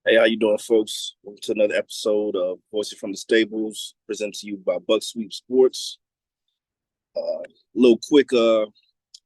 Hey, how you doing, folks? Welcome to another episode of Voices from the Stables, presented to you by Buck Sweep Sports. Little quick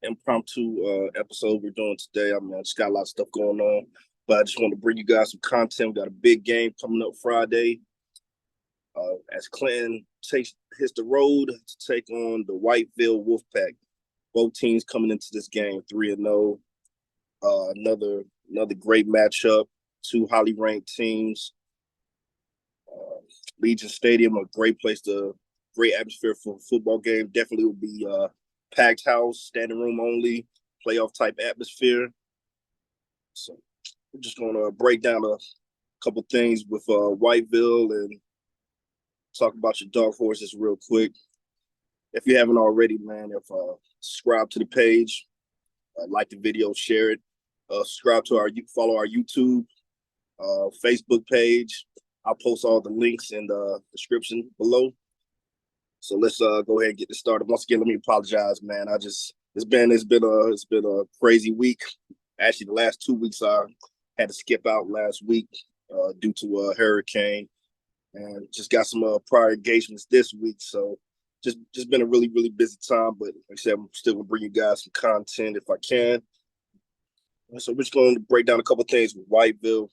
impromptu episode we're doing today. I just got a lot of stuff going on, but I just want to bring you guys some content. We got a big game coming up Friday as Clinton hits the road to take on the Whiteville Wolfpack. Both teams coming into this game 3-0. Another great matchup. Two highly ranked teams. Legion Stadium, a great atmosphere for a football game. Definitely will be packed house, standing room only, playoff type atmosphere. So we're just going to break down a couple things with Whiteville and talk about your dark horses real quick. If you haven't already, man, subscribe to the page, like the video, share it, subscribe to follow our YouTube, Facebook page. I'll post all the links in the description below. So let's go ahead and get this started. Once again, let me apologize, man. It's been a crazy week. Actually, the last 2 weeks I had to skip out last week due to a hurricane, and just got some prior engagements this week. So just been a really busy time. But like I said, I'm still gonna bring you guys some content if I can. So we're just going to break down a couple things with Whiteville.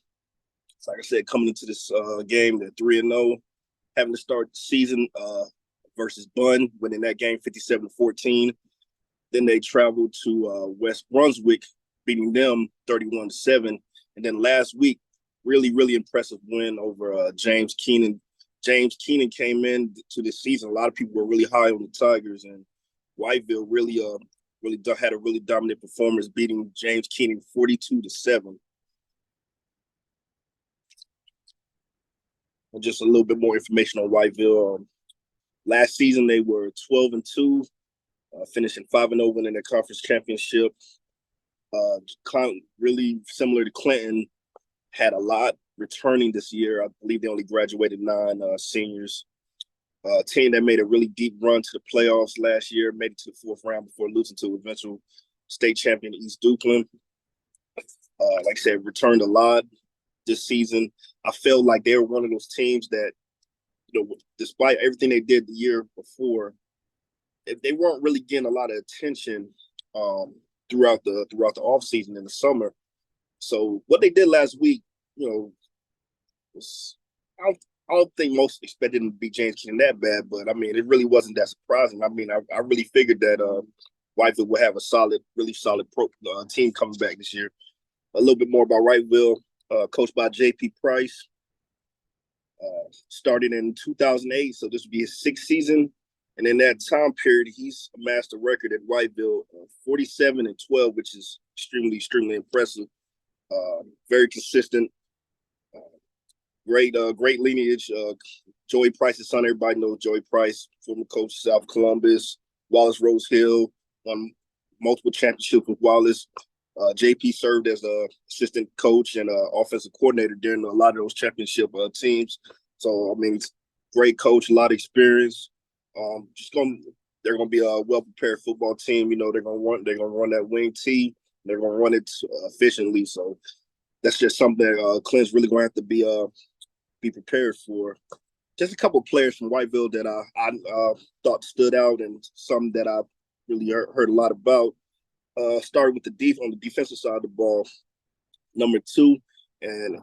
Like I said, coming into this game, they're 3-0, having to start the season versus Bunn, winning that game 57-14. Then they traveled to West Brunswick, beating them 31-7. And then last week, really impressive win over James Keenan. James Keenan came in to this season. A lot of people were really high on the Tigers, and Whiteville really had a really dominant performance, beating James Keenan 42-7. Just a little bit more information on Whiteville. Last season, they were 12-2, finishing 5-0, winning their conference championship. Really similar to Clinton, had a lot returning this year. I believe they only graduated 9 seniors. A team that made a really deep run to the playoffs last year, made it to the 4th round before losing to eventual state champion East Dukeland. Like I said, returned a lot this season. I felt like they were one of those teams that, despite everything they did the year before, they weren't really getting a lot of attention throughout the offseason in the summer. So what they did last week, was, I don't think most expected them to be James Keenan that bad, but I mean, it really wasn't that surprising. I mean, I really figured that Whiteville would have a really solid team coming back this year. A little bit more about Whiteville. Coached by J.P. Price, started in 2008, so this would be his 6th season. And in that time period, he's amassed a record at Whiteville 47-12, which is extremely impressive. Very consistent, great lineage. Joey Price's son, everybody knows Joey Price, former coach of South Columbus. Wallace Rose Hill won multiple championships with Wallace. JP served as an assistant coach and offensive coordinator during a lot of those championship teams. So, I mean, great coach, a lot of experience. They're gonna be a well-prepared football team. They're gonna run that wing T. They're gonna run it efficiently. So that's just something that Clint's really gonna have to be prepared for. Just a couple of players from Whiteville that I thought stood out, and some that I really heard a lot about. Started with on the defensive side of the ball, number 2, and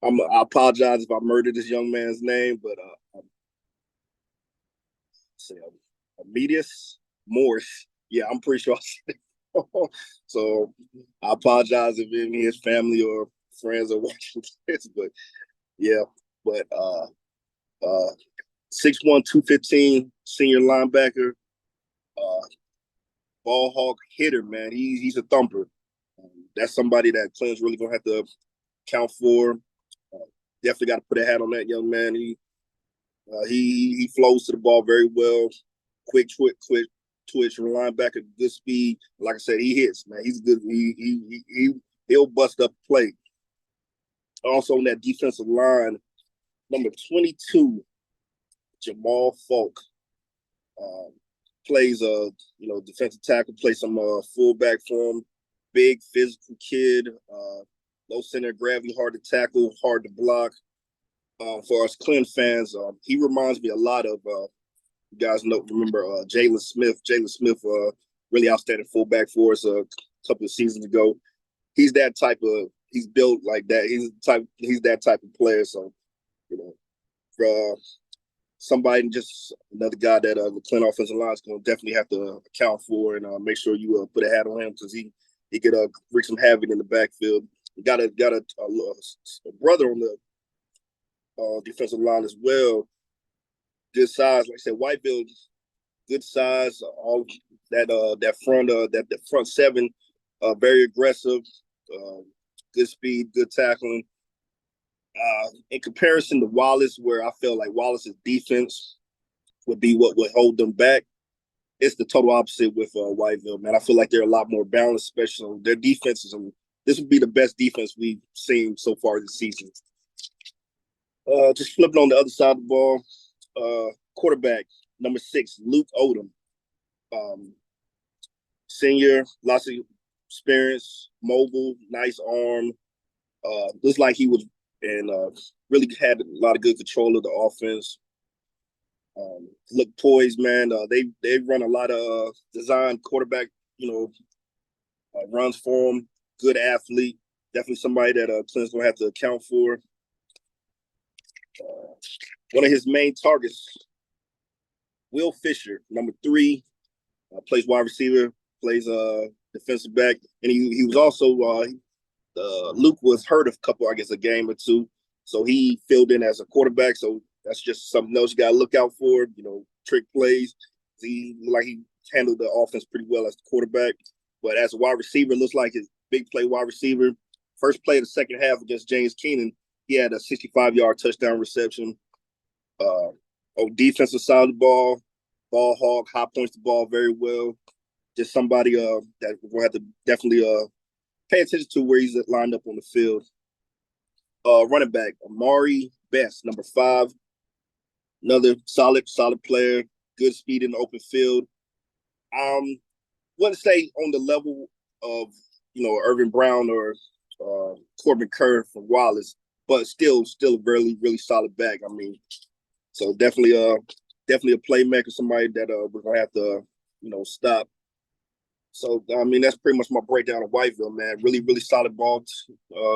I apologize if I murdered this young man's name, but say Amedius Morse. Yeah, I'm pretty sure I said it. So I apologize if any of his family or friends are watching this, but yeah, but 6'1", 215, senior linebacker. Ball hawk hitter, man. He's a thumper. That's somebody that Clint's really gonna have to count for. Definitely got to put a hat on that young man. He flows to the ball very well. Quick twitch linebacker, good speed. Like I said, he hits, man. He's good. He'll bust up play. Also on that defensive line, number 22, Jamal Falk. Plays defensive tackle, plays some fullback for him. Big physical kid. low center of gravity, hard to tackle, hard to block. For us Clint fans, he reminds me a lot of you guys remember Jalen Smith. Jalen Smith, really outstanding fullback for us a couple of seasons ago. He's that type of. He's built like that. He's that type of player. So, you know, for somebody, just another guy that the Clint offensive line is going to definitely have to account for and make sure you put a hat on him because he could wreak some havoc in the backfield. Got a brother on the defensive line as well. Good size, like I said, Whiteville, good size. All that front seven, very aggressive, good speed, good tackling. In comparison to Wallace, where I felt like Wallace's defense would be what would hold them back, it's the total opposite with Whiteville, man. I feel like they're a lot more balanced, especially their defenses. This would be the best defense we've seen so far this season. Just flipping on the other side of the ball, quarterback, number 6, Luke Odom. Senior, lots of experience, mobile, nice arm. Looks like he was and really had a lot of good control of the offense. Look poised, man. They run a lot of design quarterback, runs for him. Good athlete. Definitely somebody that Clint's going to have to account for. One of his main targets, Will Fisher, number 3, plays wide receiver, plays defensive back, and he was also Luke was hurt a game or two, so he filled in as a quarterback. So that's just something else you got to look out for. Trick plays. He handled the offense pretty well as the quarterback, but as a wide receiver, looks like his big play wide receiver. First play of the second half against James Keenan, he had a 65-yard touchdown reception. Defensive side of the ball hog, high points the ball very well. Just somebody that we'll have to definitely pay attention to where he's lined up on the field. Running back, Amari Best, number 5. Another solid player, good speed in the open field. Wouldn't say on the level of, Irvin Brown or Corbin Kerr from Wallace, but still a really, really solid back. So definitely a playmaker, somebody that we're gonna have to, stop. So that's pretty much my breakdown of Whiteville, man. Really, really solid ball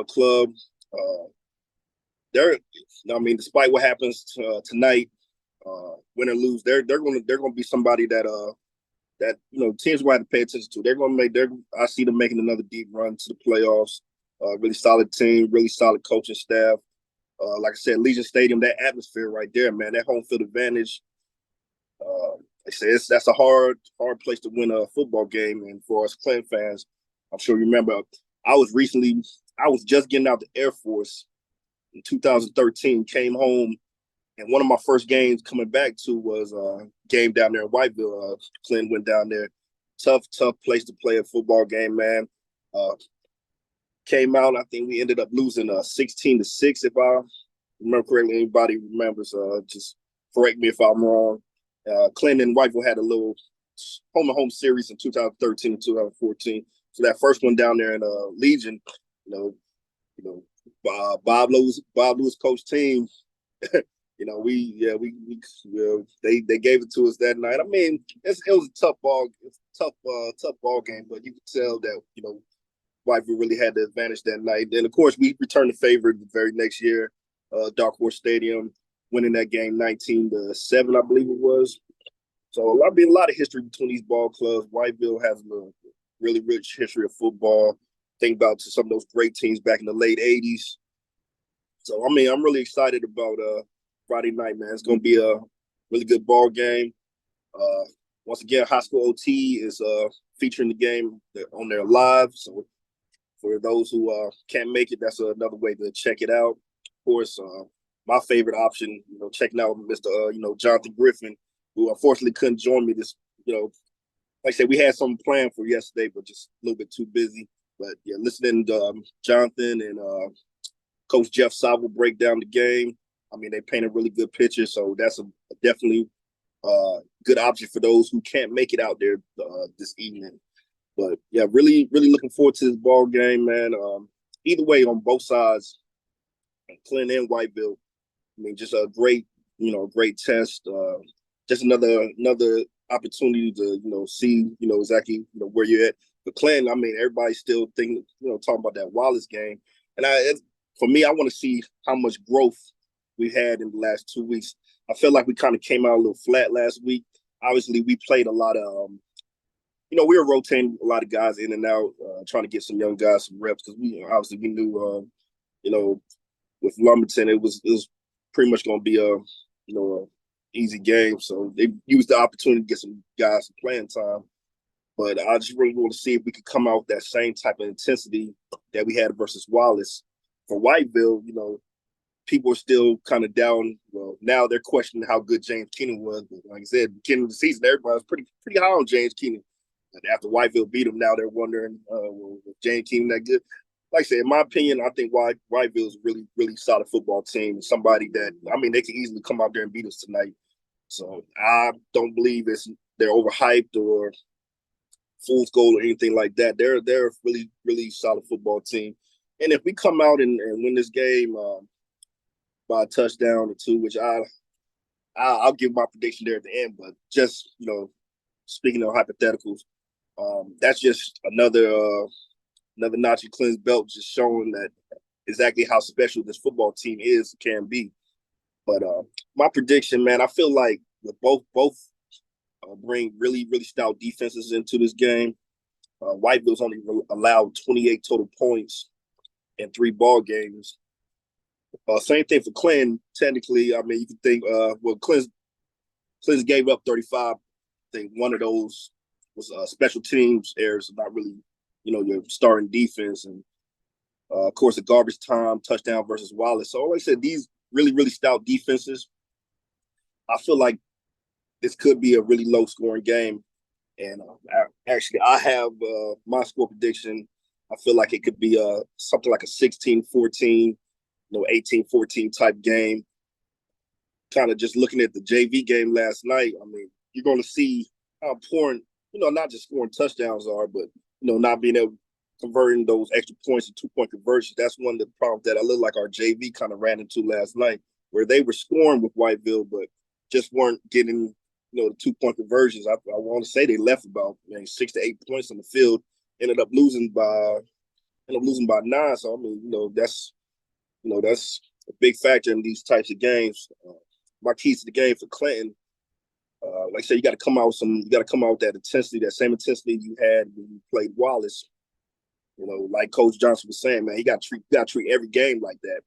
club. Despite what happens tonight, win or lose, they're gonna be somebody that teams will have to pay attention to. They're gonna I see them making another deep run to the playoffs. Really solid team, really solid coaching staff. Like I said, Legion Stadium, that atmosphere right there, man, that home field advantage. Like I said, that's a hard place to win a football game. And for us Clan fans, I'm sure you remember, I was just getting out the Air Force in 2013, came home, and one of my first games coming back to was a game down there in Whiteville. Clint went down there. Tough place to play a football game, man. Came out, I think we ended up losing 16-6, if I remember correctly. Anybody remembers, just correct me if I'm wrong. Clinton and Whiteville had a little home series in 2013 and 2014. So that first one down there in Legion, Bob Lewis coach team. They gave it to us that night. It was a tough ball game, but you could tell that Whiteville really had the advantage that night. And of course, we returned the favor the very next year, Dark Horse Stadium, winning that game 19-7, I believe it was. So a lot of history between these ball clubs. Whiteville has a really rich history of football. Think about some of those great teams back in the late '80s. So I'm really excited about Friday night, man. It's going to be a really good ball game. Once again, high school OT is featuring the game on their live. So for those who can't make it, that's another way to check it out. Of course, my favorite option, checking out Mr. Jonathan Griffin, who unfortunately couldn't join me this, like I said, we had something planned for yesterday, but just a little bit too busy. But yeah, listening to Jonathan and Coach Jeff Saville break down the game. They paint a really good picture, so that's a definitely good option for those who can't make it out there this evening. But yeah, really, really looking forward to this ball game, man. either way on both sides, Clinton and Whiteville. I mean, just a great, great test. Just another opportunity to see exactly where you're at. But Clinton, I mean, everybody's still thinking talking about that Wallace game, and for me, I want to see how much growth we've had in the last 2 weeks. I feel like we kind of came out a little flat last week. Obviously, we played a lot of we were rotating a lot of guys in and out, trying to get some young guys some reps because we knew, with Lumberton it was pretty much going to be a easy game. So they used the opportunity to get some guys some playing time. But I just really want to see if we could come out with that same type of intensity that we had versus Wallace. For Whiteville, people are still kind of down. Well, now they're questioning how good James Keenan was. But like I said, beginning of the season, everybody was pretty high on James Keenan. And after Whiteville beat him, now they're wondering, was James Keenan that good? Like I said, in my opinion, I think Whiteville is a really, really solid football team. Somebody that, I mean, they can easily come out there and beat us tonight. So I don't believe they're overhyped or fool's gold or anything like that. They're a really, really solid football team. And if we come out and win this game by a touchdown or two, which I'll give my prediction there at the end, but just speaking of hypotheticals, that's just another notch in Clint's belt, just showing that exactly how special this football team can be. But my prediction, man, I feel like both bring really, really stout defenses into this game. Whiteville's only allowed 28 total points in 3 ball games. Same thing for Clinton. Technically, I mean, you can think, Clinton gave up 35. I think one of those was special teams errors, not really, your starting defense. And, of course, a garbage time touchdown versus Wallace. So, like I said, these really, really stout defenses, I feel like this could be a really low-scoring game. And I have my score prediction. I feel like it could be something like a 16-14, 18-14 type game. Kind of just looking at the JV game last night, I mean, you're going to see how important, not just scoring touchdowns are, but, not being able to converting those extra points to 2-point conversions. That's one of the problems that I look like our JV kind of ran into last night, where they were scoring with Whiteville, but just weren't getting, the 2-point conversions. I want to say they left about 6 to 8 points on the field, ended up losing by 9. So, I mean, that's a big factor in these types of games. My keys to the game for Clinton, like I said, you got to come out with that intensity, that same intensity you had when you played Wallace. Like Coach Johnson was saying, man, you got to treat every game like that.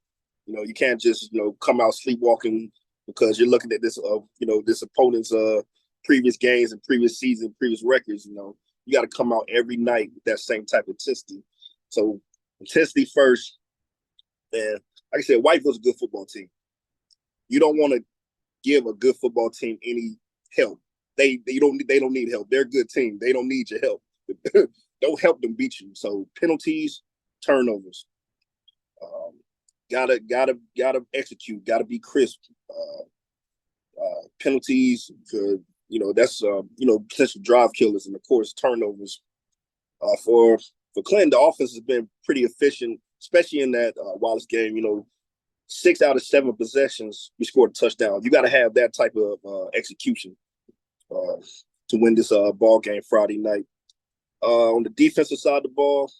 You can't just come out sleepwalking because you're looking at this this opponent's previous games and previous season, previous records. You got to come out every night with that same type of intensity. So intensity first, and like I said, Whiteville's a good football team. You don't want to give a good football team any help. They don't need help. They're a good team. They don't need your help. Don't help them beat you. So penalties, turnovers. Gotta execute. Gotta be crisp. Penalties could that's potential drive killers, and of course turnovers. For Clinton, the offense has been pretty efficient, especially in that Wallace game. 6 out of 7 possessions, we scored a touchdown. You got to have that type of execution to win this ball game Friday night. On the defensive side of the ball,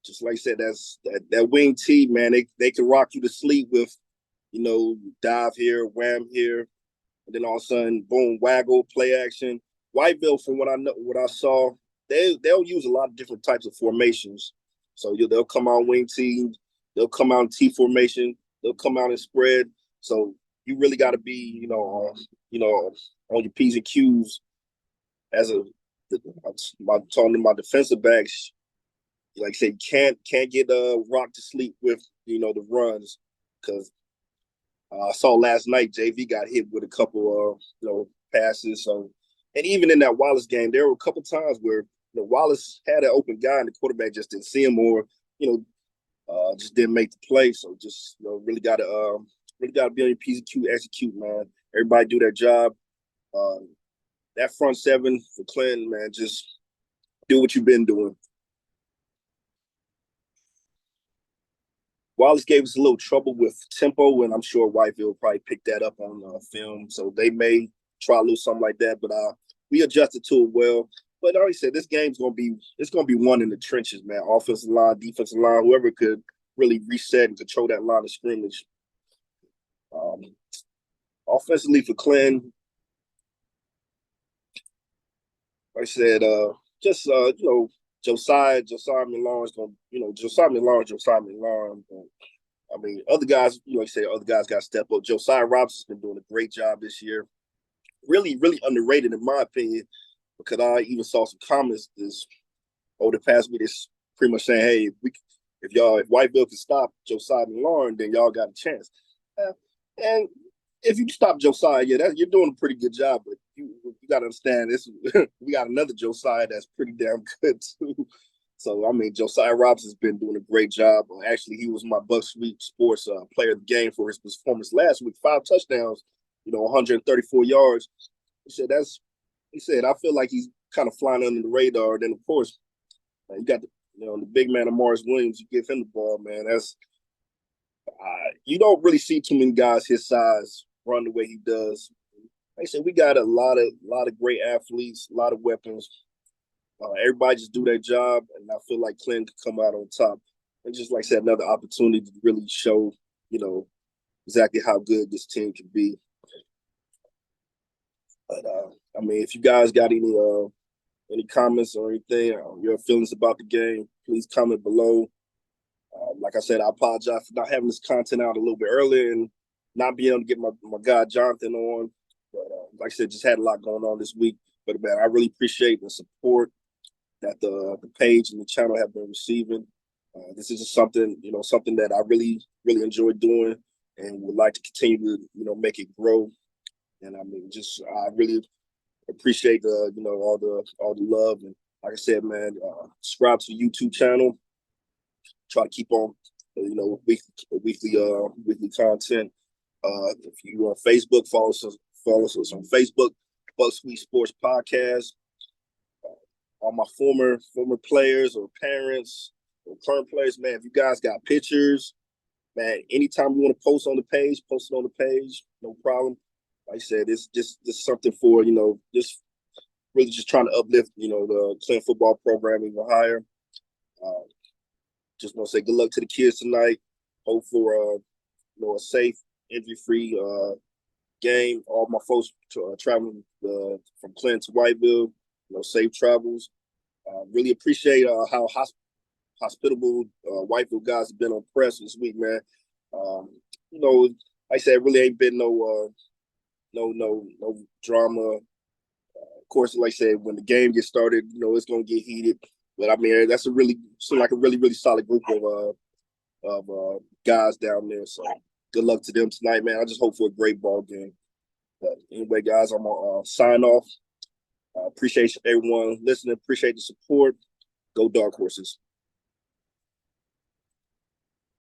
just like I said, that wing T, man, they can rock you to sleep with, dive here, wham here, and then all of a sudden, boom, waggle, play action. Whiteville, from what I saw, they'll use a lot of different types of formations. So they'll come out wing T, they'll come out in T formation, they'll come out in spread. So you really got to be, on your P's and Q's as I'm talking to my defensive backs. Like I said, can't get rock to sleep with the runs, because I saw last night JV got hit with a couple of passes. So, and even in that Wallace game, there were a couple times where Wallace had an open guy and the quarterback just didn't see him, or just didn't make the play. So just really got to be on your P's and Q, execute, man. Everybody do their job. That front seven for Clinton, man, just do what you've been doing. Wallace gave us a little trouble with tempo, and I'm sure Whiteville probably picked that up on film. So they may try to lose something like that, but we adjusted to it well. But like I said, this game's gonna be won in the trenches, man. Offensive line, defensive line, whoever could really reset and control that line of scrimmage. Um, Offensively for Clinton, like I said, just Josiah Milon's gonna, Josiah Milon. I mean, other guys, like I say, other guys got to step up. Josiah Robinson's been doing a great job this year. Really, really underrated in my opinion, because I even saw some comments this over the past week. It's pretty much saying, "Hey, if Whiteville can stop Josiah Milon, then y'all got a chance." And if you stop Josiah, yeah, you're doing a pretty good job. But you got to understand this. We got another Josiah that's pretty damn good too. So I mean, Josiah Robinson's been doing a great job. Actually, he was my Buck Sweet Sports Player of the Game for his performance last week. 5 touchdowns, 134 yards. He said I feel like he's kind of flying under the radar. And then of course, you got the big man of Morris Williams. You give him the ball, man. That's you don't really see too many guys his size run the way he does. Like I said, we got a lot of great athletes, a lot of weapons. Everybody just do their job, and I feel like Clinton could come out on top. And just like I said, another opportunity to really show, exactly how good this team can be. But I mean, if you guys got any comments or anything, your feelings about the game, please comment below. Like I said, I apologize for not having this content out a little bit earlier and not being able to get my guy Jonathan on. But like I said, just had a lot going on this week. But man, I really appreciate the support that the page and the channel have been receiving. This is just something that I really, really enjoy doing and would like to continue to, make it grow. And I mean, I really appreciate all the love. And like I said, man, subscribe to the YouTube channel. Try to keep on, weekly content. If you're on Facebook, follow us on Facebook, Buck Sweet Sports Podcast. All my former players or parents or current players, man, if you guys got pictures, man, anytime you want to post on the page, post it on the page, no problem. Like I said, it's just something for, just really just trying to uplift, the Clinton football program even higher. Just want to say good luck to the kids tonight. Hope for a safe, injury-free game. All my folks traveling from Clinton to Whiteville, safe travels. Really appreciate how hospitable Whiteville guys have been on press this week, man. Like I said, really ain't been no drama. Of course, like I said, when the game gets started, it's gonna get heated. But I mean, that's seems like a really, really solid group of guys down there. So good luck to them tonight, man. I just hope for a great ball game. But anyway, guys, I'm gonna sign off. Appreciate everyone listening. Appreciate the support. Go Dark Horses.